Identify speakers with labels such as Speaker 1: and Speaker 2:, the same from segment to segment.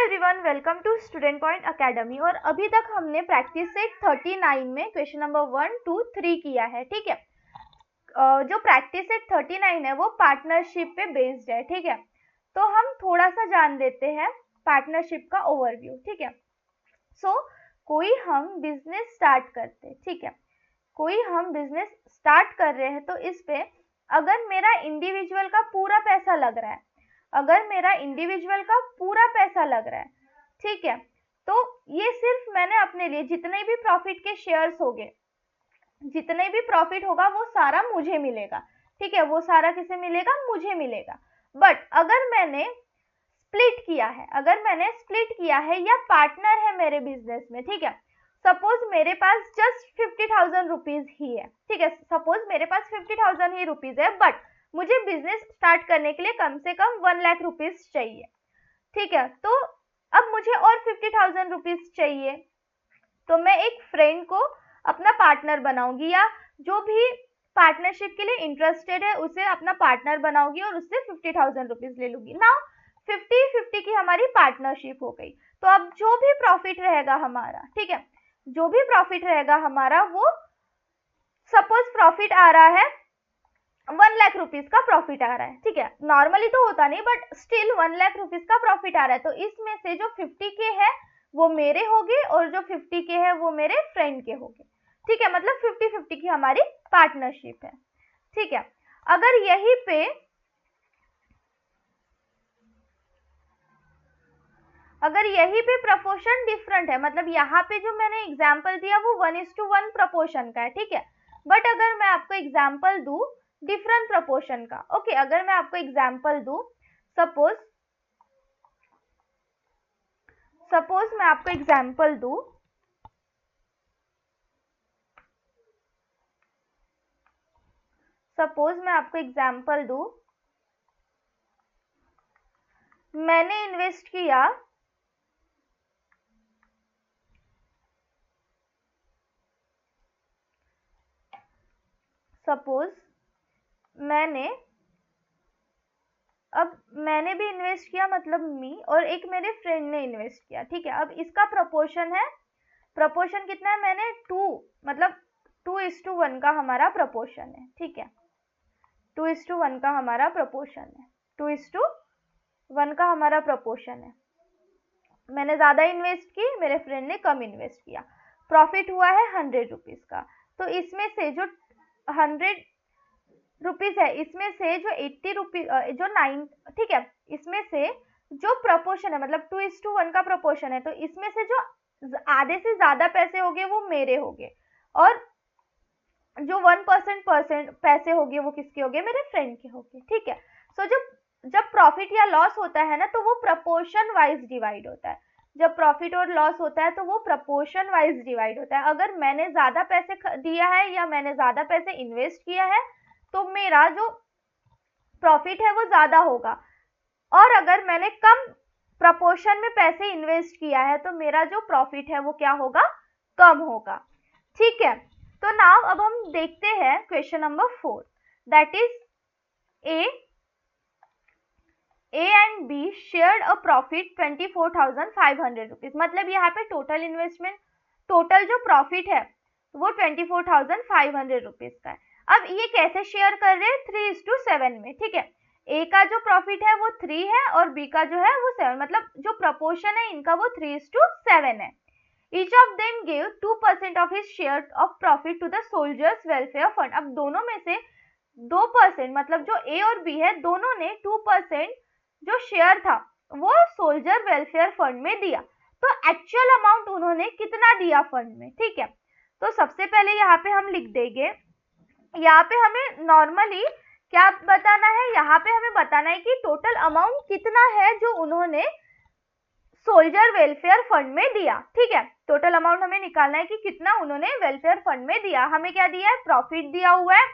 Speaker 1: Everyone, welcome to student point academy. और अभी तक हमने प्रैक्टिस सेट 39 में क्वेश्चन नंबर 1, 2, 3 किया है। ठीक है, जो प्रैक्टिस सेट 39 है वो पार्टनरशिप पे बेस्ड है। ठीक है, तो हम थोड़ा सा जान लेते हैं पार्टनरशिप का ओवरव्यू। ठीक है, सो कोई हम बिजनेस स्टार्ट करते हैं। ठीक है, कोई हम बिजनेस स्टार्ट कर रहे हैं तो इस पे अगर मेरा इंडिविजुअल का पूरा पैसा लग रहा है, अगर मेरा इंडिविजुअल का पूरा पैसा लग रहा है, ठीक है, तो ये सिर्फ मैंने अपने लिए जितने भी प्रॉफिट के शेयर्स होंगे, जितने भी प्रॉफिट होगा वो सारा मुझे मिलेगा। ठीक है, वो सारा किसे मिलेगा? मुझे मिलेगा। बट अगर मैंने स्प्लिट किया है, अगर मैंने स्प्लिट किया है या पार्टनर है मेरे बिजनेस में, ठीक है, सपोज मेरे पास जस्ट 50,000 रुपीज ही है। ठीक है, सपोज मेरे पास 50,000 ही रुपीज है, बट मुझे बिजनेस स्टार्ट करने के लिए कम से कम 1 लाख रुपीज चाहिए। ठीक है, तो अब मुझे और 50,000 रुपीज चाहिए, तो मैं एक फ्रेंड को अपना पार्टनर बनाऊंगी, या जो भी पार्टनरशिप के लिए इंटरेस्टेड है उसे अपना पार्टनर बनाऊंगी और उससे 50,000 रुपीज ले लूंगी ना। 50-50 की हमारी पार्टनरशिप हो गई। तो अब जो भी प्रॉफिट रहेगा हमारा, ठीक है, जो भी प्रॉफिट रहेगा हमारा, वो सपोज प्रॉफिट आ रहा है 1 लाख रुपीज का प्रॉफिट आ रहा है। ठीक है, नॉर्मली तो होता नहीं, बट स्टिल 1 लाख रुपीज का प्रॉफिट आ रहा है। तो इसमें से जो 50K है वो मेरे होंगे और जो 50K है वो मेरे फ्रेंड के होंगे। ठीक है, मतलब 50-50 की हमारी पार्टनरशिप है। ठीक है, अगर यहीं पे प्रपोर्शन डिफरेंट है, मतलब यहाँ पे जो मैंने एग्जाम्पल दिया वो 1:1 प्रपोर्शन का है। ठीक है, बट अगर मैं आपको एग्जाम्पल दूं डिफरेंट प्रपोर्शन का, ओके, अगर मैं आपको एग्जाम्पल दूं, सपोज मैं आपको एग्जाम्पल दूं, मैंने इन्वेस्ट किया मैंने भी इन्वेस्ट किया, मतलब मी, और एक मेरे फ्रेंड ने इन्वेस्ट किया। ठीक है, अब इसका प्रपोर्शन कितना है? मैंने 2, मतलब 2:1 का हमारा प्रपोर्शन है। ठीक है, 2:1 का हमारा प्रपोर्शन है, 2:1 का हमारा प्रपोर्शन है। मैंने ज्यादा इन्वेस्ट की, मेरे फ्रेंड ने कम इन्वेस्ट किया। प्रॉफिट हुआ है 100 रुपीज का। तो इसमें से जो 100 रुपीज है, इसमें से जो 80 रुपीज, जो 9, ठीक है, इसमें से जो प्रपोर्शन है, मतलब 2:1 का प्रपोर्शन है, तो इसमें से जो आधे से ज्यादा पैसे होंगे वो मेरे होंगे, और जो 1% पैसे होंगे वो किसके होंगे? मेरे फ्रेंड के होंगे। ठीक है, सो जब प्रॉफिट या लॉस होता है ना, तो वो प्रपोर्शन वाइज डिवाइड होता है। जब प्रॉफिट और लॉस होता है तो वो प्रपोर्शन वाइज डिवाइड होता है। अगर मैंने ज्यादा पैसे दिया है या मैंने ज्यादा पैसे इन्वेस्ट किया है तो मेरा जो प्रॉफिट है वो ज्यादा होगा, और अगर मैंने कम प्रपोर्शन में पैसे इन्वेस्ट किया है तो मेरा जो प्रॉफिट है वो क्या होगा? कम होगा। ठीक है, तो नाउ अब हम देखते हैं question number 4, that is a and be shared a profit 24,500 rupees. मतलब यहाँ पे टोटल इन्वेस्टमेंट, टोटल जो प्रॉफिट है वो 24,500 रुपीज का है। अब ये कैसे शेयर कर रहे हैं? 3:7 में। ठीक है, ए का जो प्रॉफिट है वो 3 है और बी का जो है वो 7, मतलब जो प्रपोर्शन है इनका वो 3:7 है। Each of them gave 2% of his share of profit to the soldiers welfare fund। अब दोनों में से 2%, मतलब जो ए और बी है दोनों ने 2% जो शेयर था वो सोल्जर वेलफेयर फंड में दिया। तो एक्चुअल अमाउंट उन्होंने कितना दिया फंड में? ठीक है, तो सबसे पहले यहाँ पे हम लिख देंगे, यहाँ पे हमें नॉर्मली क्या बताना है? यहाँ पे हमें बताना है कि टोटल अमाउंट कितना है जो उन्होंने सोल्जर वेलफेयर फंड में दिया। ठीक है, टोटल अमाउंट हमें निकालना है कि कितना उन्होंने वेलफेयर फंड में दिया। हमें क्या दिया है? प्रॉफिट दिया हुआ है,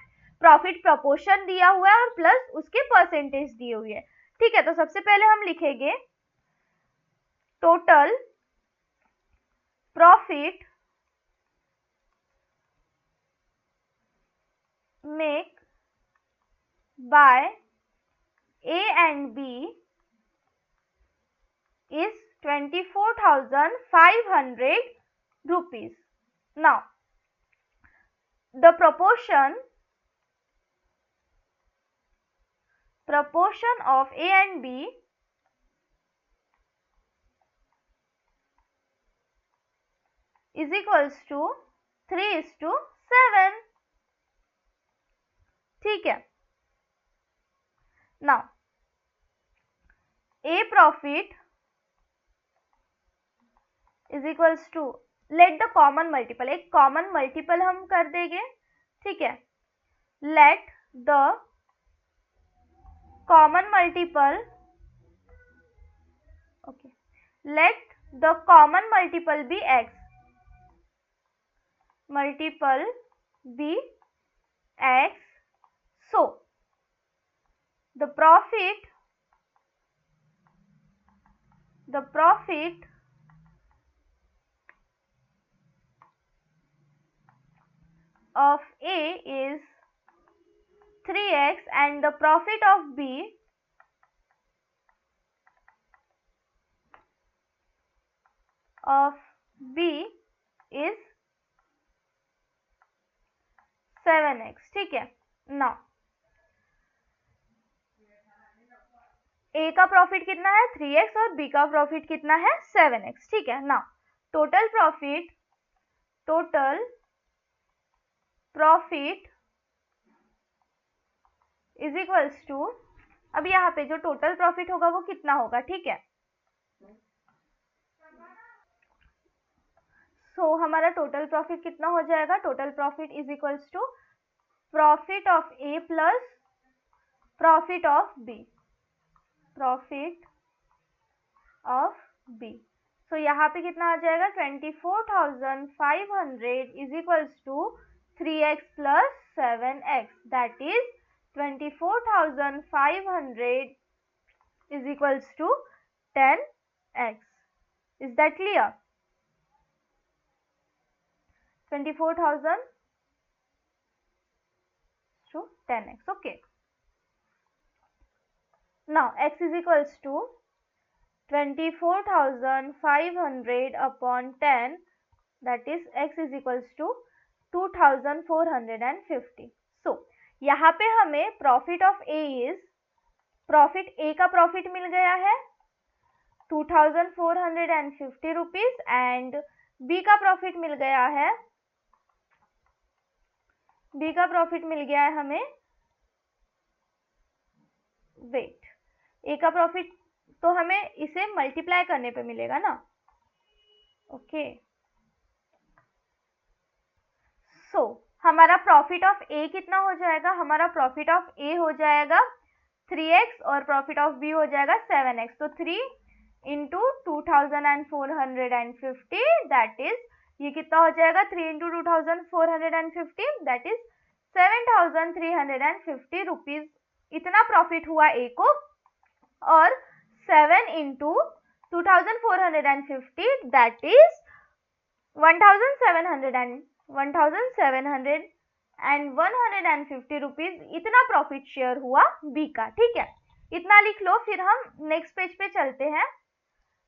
Speaker 1: प्रॉफिट प्रपोर्शन दिया हुआ है और प्लस उसके परसेंटेज दिए हुए है। ठीक है, तो सबसे पहले हम लिखेंगे total profit make by A and B is 24,500 rupees. Now, the proportion of A and B is equals to 3:7. ठीक है. Now, A profit is equals to, let the common multiple, एक common multiple हम कर देंगे. ठीक है. Let the common multiple, okay, let the common multiple be x. Multiple be x. So, the profit of A is 3x and the profit of B is 7x. ठीक है. Now, A का profit कितना है 3x और B का profit कितना है 7x. ठीक है. Now, total profit is equals to, अब यहाँ पे जो टोटल प्रॉफिट होगा वो कितना होगा. ठीक है. सो हमारा टोटल प्रॉफिट कितना हो जाएगा. Total profit is equals to profit of A plus profit of B. So यहाँ पे कितना आ जाएगा 24,500 is equals to 3x plus 7x. That is 24,500 is equals to 10x. Is that clear? 24,000 to 10x. Okay. Now, x is equals to 24,500 upon 10. That is x is equals to 2,450. So, यहाँ पे हमें profit of A is, profit A का profit मिल गया है 2,450 rupees and B का profit मिल गया है, हमें, वेट, ए का प्रॉफिट तो हमें इसे मल्टीप्लाई करने पे मिलेगा ना. ओके. सो हमारा प्रॉफिट ऑफ ए कितना हो जाएगा. हमारा प्रॉफिट ऑफ ए हो जाएगा 3x और प्रॉफिट ऑफ बी हो जाएगा 7x. तो 3 इंटू 2,450, दैट इज, ये कितना हो जाएगा 3 इंटू 2,450, दैट इज 7,350 रुपीज. इतना प्रॉफिट हुआ ए को. और 7 इंटू 2,450, दैट इज 1,750 रुपीज. इतना प्रॉफिट शेयर हुआ बी का. ठीक है. इतना लिख लो. फिर हम नेक्स्ट पेज पे चलते हैं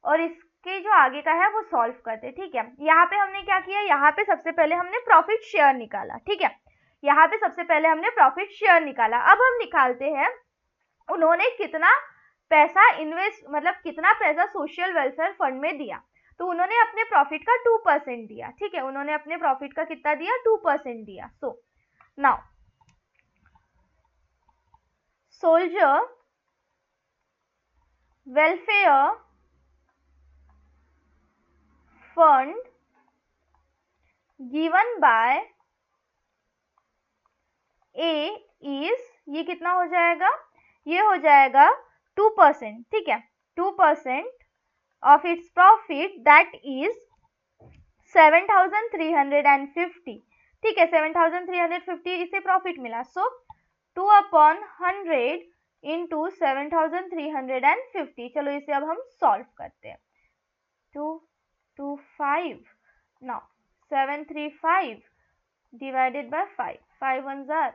Speaker 1: और इसके जो आगे का है वो सॉल्व करते हैं. ठीक है. यहाँ पे हमने क्या किया, यहाँ पे सबसे पहले हमने प्रॉफिट शेयर निकाला. ठीक है. यहाँ पे सबसे पहले हमने प्रॉफिट शेयर निकाला. अब हम निकालते हैं उन्होंने कितना पैसा इन्वेस्ट, मतलब कितना पैसा सोशल वेलफेयर फंड में दिया. तो उन्होंने अपने प्रॉफिट का 2% दिया. ठीक है. उन्होंने अपने प्रॉफिट का कितना दिया 2% दिया. So now soldier welfare fund given by A is, ये कितना हो जाएगा, ये हो जाएगा 2%. ठीक है. 2% of its profit, that is 7,350. ठीक है. 7,350 इसे प्रॉफिट मिला. सो 2/100 इंटू 7,350. चलो इसे अब हम सॉल्व करते हैं. 225. Now 735 divided by 5. 5 ones are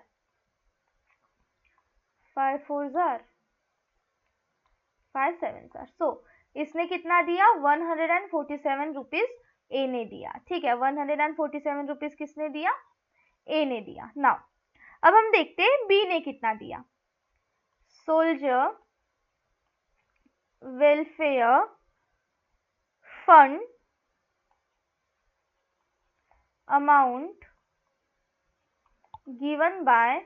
Speaker 1: 5 fours are 5 sevens are. So इसने कितना दिया 147 रुपीज ए ने दिया, ठीक है। 147 रुपीज किसने दिया, ए ने दिया। नाउ अब हम देखते हैं बी ने कितना दिया। Soldier welfare fund amount given by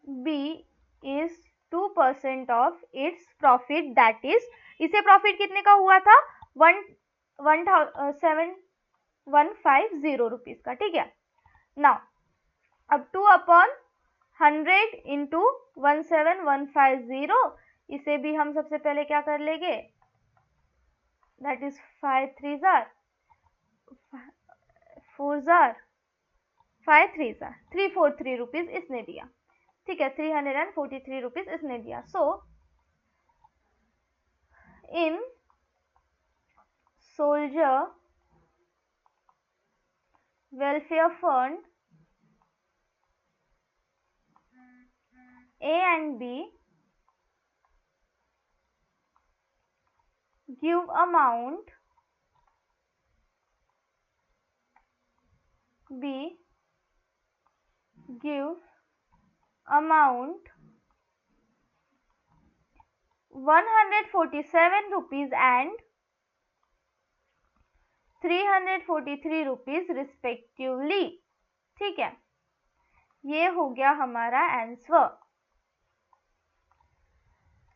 Speaker 1: B is 2% of its profit, that is, इसे प्रॉफिट कितने का हुआ था 1,750 रुपीज का, ठीक है। नाउ अब 2/100 इंटू 17150, इसे भी हम सबसे पहले क्या कर लेंगे, दैट इज 5 3 जार 4 जार 5 3 जार 343 रुपीज इसने दिया, ठीक है। 343 रुपीज इसने दिया। So in soldier welfare fund A and B give amount, B give amount 147 rupees and 343 rupees respectively, ठीक है। ये हो गया हमारा आंसर।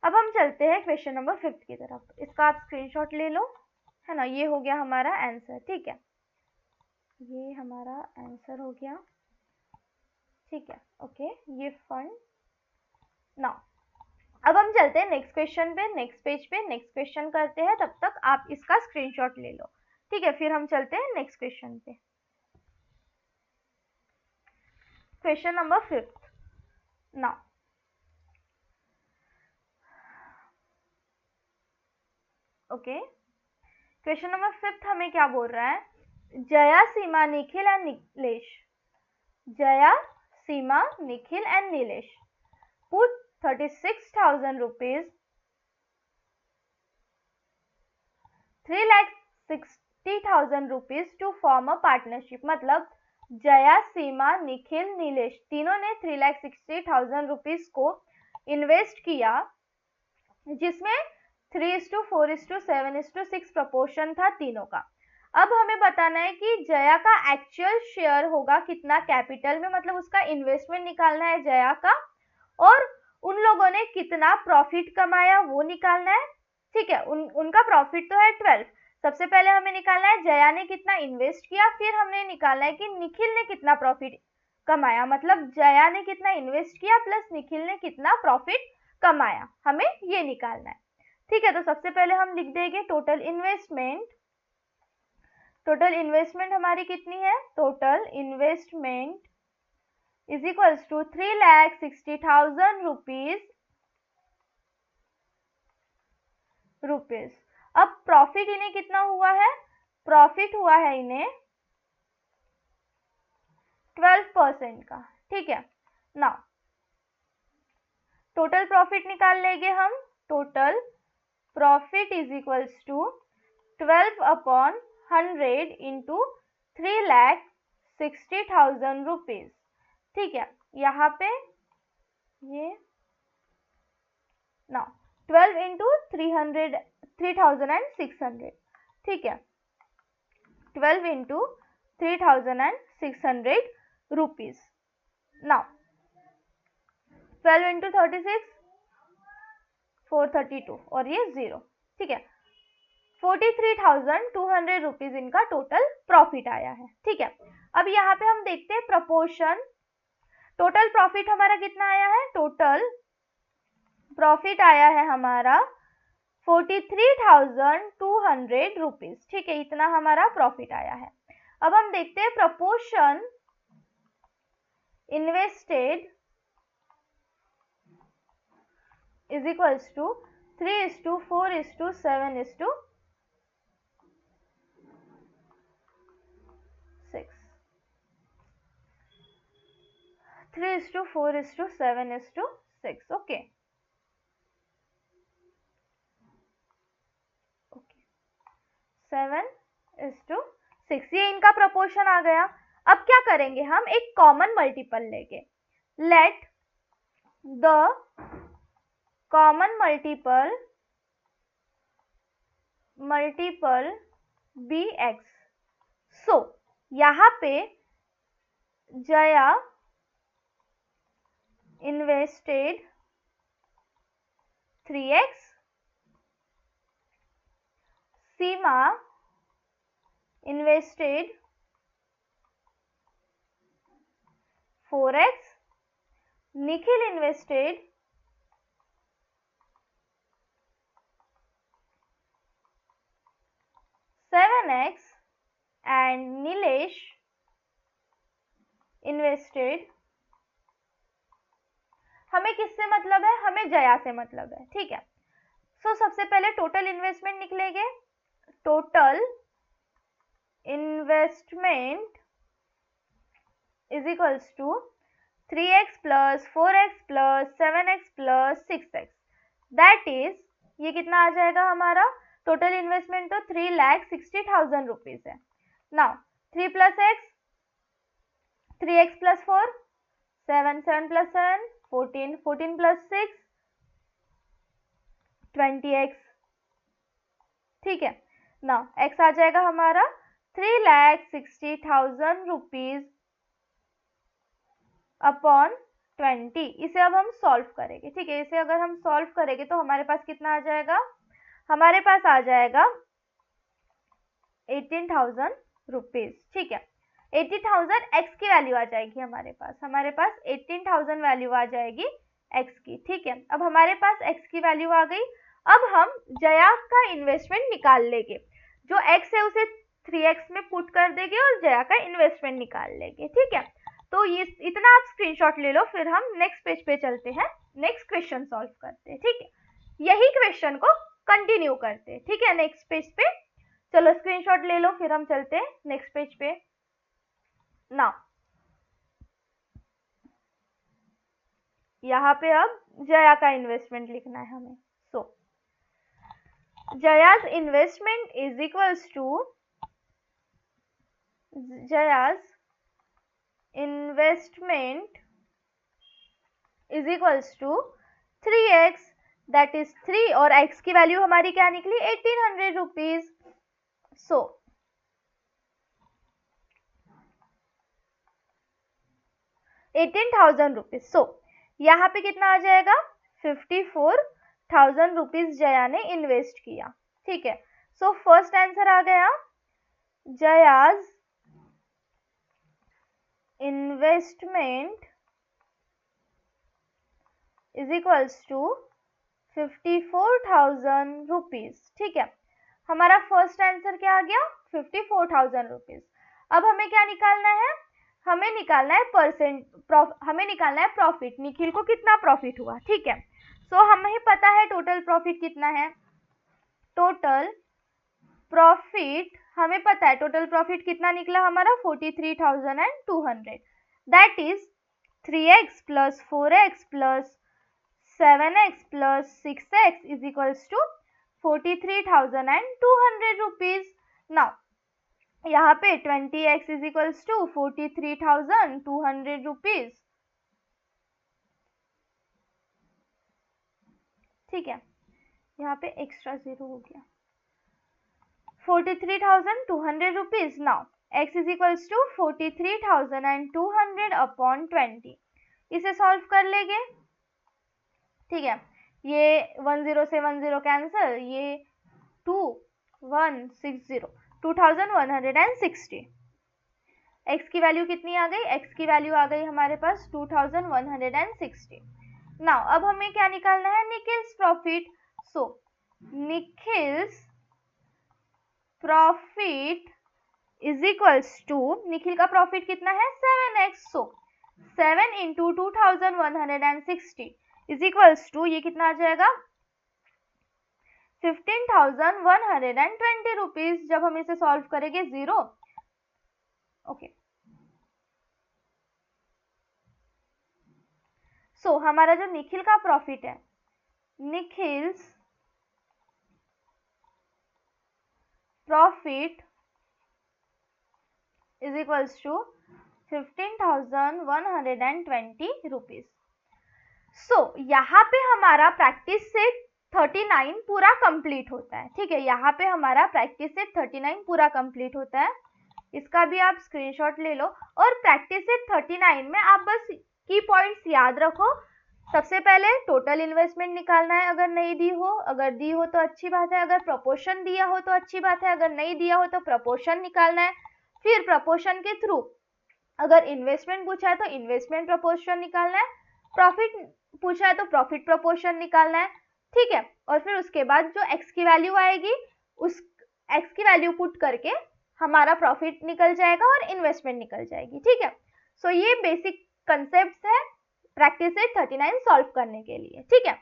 Speaker 1: अब हम चलते हैं क्वेश्चन नंबर 5 की तरफ, इसका आप स्क्रीनशॉट ले लो, है ना। ये हो गया हमारा आंसर, ठीक है। ये हमारा आंसर हो गया, ठीक है। ओके, ये फंड। नाउ अब हम चलते हैं नेक्स्ट क्वेश्चन पे, नेक्स्ट पेज पे, नेक्स्ट क्वेश्चन करते हैं। तब तक आप इसका स्क्रीनशॉट ले लो, ठीक है। फिर हम चलते हैं नेक्स्ट क्वेश्चन पे। Question number 5 now, okay. Question number 5 हमें क्या बोल रहा है, Jaya Seema Nikhil and Nilesh, Jaya Seema Nikhil and Nilesh put 36,000 rupees 3,60,000 rupees to form a partnership, मतलब जया सीमा निखिल नीलेश तीनों ने 3,60,000 रुपीज को इन्वेस्ट किया, जिसमें 3:4:7:6 प्रपोर्शन था तीनों का। अब हमें बताना है कि जया का एक्चुअल शेयर होगा कितना कैपिटल में, मतलब उसका इन्वेस्टमेंट निकालना है जया का, और उन लोगों ने कितना प्रॉफिट कमाया वो निकालना है, ठीक है। उनका प्रॉफिट तो है 12। सबसे पहले हमें निकालना है जया ने कितना इन्वेस्ट किया, फिर हमने निकालना है कि निखिल ने कितना प्रॉफिट कमाया, मतलब जया ने कितना इन्वेस्ट किया प्लस निखिल ने कितना प्रॉफिट कमाया, हमें ये निकालना है, ठीक है। तो सबसे पहले हम लिख देंगे टोटल इन्वेस्टमेंट। टोटल इन्वेस्टमेंट हमारी कितनी है, total investment is equals to 3,60,000 rupees. अब प्रॉफिट इन्हें कितना हुआ है, प्रॉफिट हुआ है इन्हें 12% का, ठीक है। नाउ टोटल प्रॉफिट निकाल लेंगे हम, total profit is equals to 12/100 into 3,60,000 rupees, ठीक है। यहाँ पे ये नाउ 12 इंटू 3,600, ठीक है। 12 इंटू 3,600 रुपीज। नाउ 12 इंटू 36 432 और ये 0, ठीक है। 43,200 रुपीज इनका टोटल प्रॉफिट आया है, ठीक है। अब यहाँ पे हम देखते हैं प्रपोर्शन, टोटल प्रॉफिट हमारा कितना आया है, टोटल प्रॉफिट आया है हमारा 43,200 रुपीज, ठीक है। इतना हमारा प्रॉफिट आया है। अब हम देखते हैं proportion invested is equals to 3:4:7:6, 3:4:7:6, okay. 7:6, ये इनका प्रोपोर्शन आ गया। अब क्या करेंगे, हम एक कॉमन मल्टीपल लेंगे। Let the common multiple be x। So यहाँ पे Jaya invested 3x, Seema invested 4x, Nikhil invested 7x and Nilesh invested. हमें किससे मतलब है, हमें जया से मतलब है, ठीक है। सो सबसे पहले टोटल इन्वेस्टमेंट निकलेंगे। Total investment is equals to 3x plus 4x plus 7x plus 6x, that is, ये कितना आ जाएगा हमारा टोटल इन्वेस्टमेंट, तो 3,60,000 रुपीज है। Now 3 plus x, 3x plus 4, 7, 7 plus 7, 14, 14 plus 6, 20x, ठीक है। नाउ x आ जाएगा हमारा 3,60,000 रुपीज अपॉन 20। इसे अब हम सॉल्व करेंगे, ठीक है। इसे अगर हम सॉल्व करेंगे तो हमारे पास कितना आ जाएगा, हमारे पास आ जाएगा 18,000 रुपीज, ठीक है। 80,000 x की वैल्यू आ जाएगी हमारे पास 18,000 वैल्यू आ जाएगी x की, ठीक है। अब हमारे पास x की वैल्यू आ गई। अब हम जया का इन्वेस्टमेंट निकाल लेंगे। जो x है उसे 3x में पुट कर देंगे और जया का इन्वेस्टमेंट निकाल लेंगे, ठीक है। तो ये इतना आप स्क्रीनशॉट ले लो, फिर हम नेक्स्ट पेज पे चलते हैं, नेक्स्ट क्वेश्चन सॉल्व करते हैं, ठीक है। यही क्वेश्चन को कंटिन्यू करते हैं, ठीक है, नेक्स्ट पेज पे। चलो स्क्रीनशॉट ले लो, फिर हम चलते हैं नेक्स्ट पेज पे। नाउ यहाँ पे अब जया का इन्वेस्टमेंट लिखना है हमें। So Jaya's investment is equals to, Jaya's investment is equals to 3x, that is 3, और x की वैल्यू हमारी क्या निकली, 1800 रुपीज। सो 18,000 रुपीज। सो यहाँ पे कितना आ जाएगा, 54,000 रुपीज जया ने इन्वेस्ट किया, ठीक है। सो फर्स्ट आंसर आ गया, Jaya's investment is equals to 54,000 rupees, ठीक है। हमारा फर्स्ट आंसर क्या आ गया, 54,000 रुपीज। अब हमें क्या निकालना है, हमें निकालना है हमें निकालना है प्रॉफिट, निखिल को कितना प्रॉफिट हुआ, ठीक है। सो हमें पता है टोटल प्रॉफिट कितना है, टोटल प्रॉफिट हमें पता है, टोटल प्रॉफिट कितना निकला हमारा 43,200, that is 3x plus 4x plus 7x plus 6x is equals to 43,200 rupees. Now यहाँ पे 20x is equals to 43,200 rupees, ठीक है। यहाँ पे एक्स्ट्रा 0 हो गया, 43,200 rupees. Now x is equals to 43,200 upon 20, इसे सॉल्व कर लेंगे, ठीक है। ये 10 से 10 कैंसिल, ये 2160, 2160। x की वैल्यू कितनी आ गई, x की वैल्यू आ गई हमारे पास 2160। नाउ अब हमें क्या निकालना है, Nikhil's profit. So Nikhil's profit is equals to, Nikhil का प्रॉफिट कितना है 7x। So 7 into 2160 is equals to, ये कितना आ जाएगा 15,120 रुपीज। जब हम इसे सॉल्व करेंगे 0, ओके। सो हमारा जो निखिल का प्रॉफिट है, Nikhil's profit is equals to 15,120 rupees. So यहाँ पे हमारा प्रैक्टिस सेट 39 पूरा कंप्लीट होता है। ठीक है, यहाँ पे हमारा प्रैक्टिस सेट 39 पूरा कंप्लीट होता है। इसका भी आप स्क्रीनशॉट ले लो। और प्रैक्टिस सेट 39 में आप बस की पॉइंट्स याद रखो। सबसे पहले टोटल इन्वेस्टमेंट निकालना है, अगर नहीं दी हो, अगर दी हो तो अच्छी बात है, अगर प्रपोर्शन दिया हो तो अच्छी बात है, अगर नहीं दिया हो तो प्रपोर्शन निकालना है। फिर प्रपोर्शन के थ्रू अगर इन्वेस्टमेंट पूछा है तो इन्वेस्टमेंट प्रपोर्शन निकालना है, प्रॉफिट पूछा है तो प्रॉफिट प्रपोर्शन निकालना है। ठीक है, और फिर उसके बाद जो एक्स की वैल्यू आएगी उस एक्स की वैल्यू पुट करके हमारा प्रॉफिट निकल जाएगा और इन्वेस्टमेंट निकल जाएगी। ठीक है, सो ये बेसिक कंसेप्ट है प्रैक्टिस सेट 39 सॉल्व करने के लिए। ठीक है,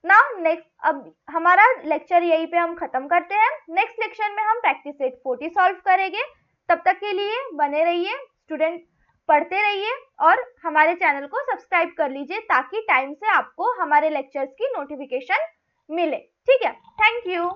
Speaker 1: नाउ नेक्स्ट, अब हमारा लेक्चर यहीं पे हम खत्म करते हैं। नेक्स्ट लेक्चर में हम प्रैक्टिस सेट 40 सॉल्व करेंगे। तब तक के लिए बने रहिए, स्टूडेंट पढ़ते रहिए और हमारे चैनल को सब्सक्राइब कर लीजिए ताकि टाइम से आपको हमारे लेक्चर्स की नोटिफिकेशन मिले। ठीक है, थैंक यू।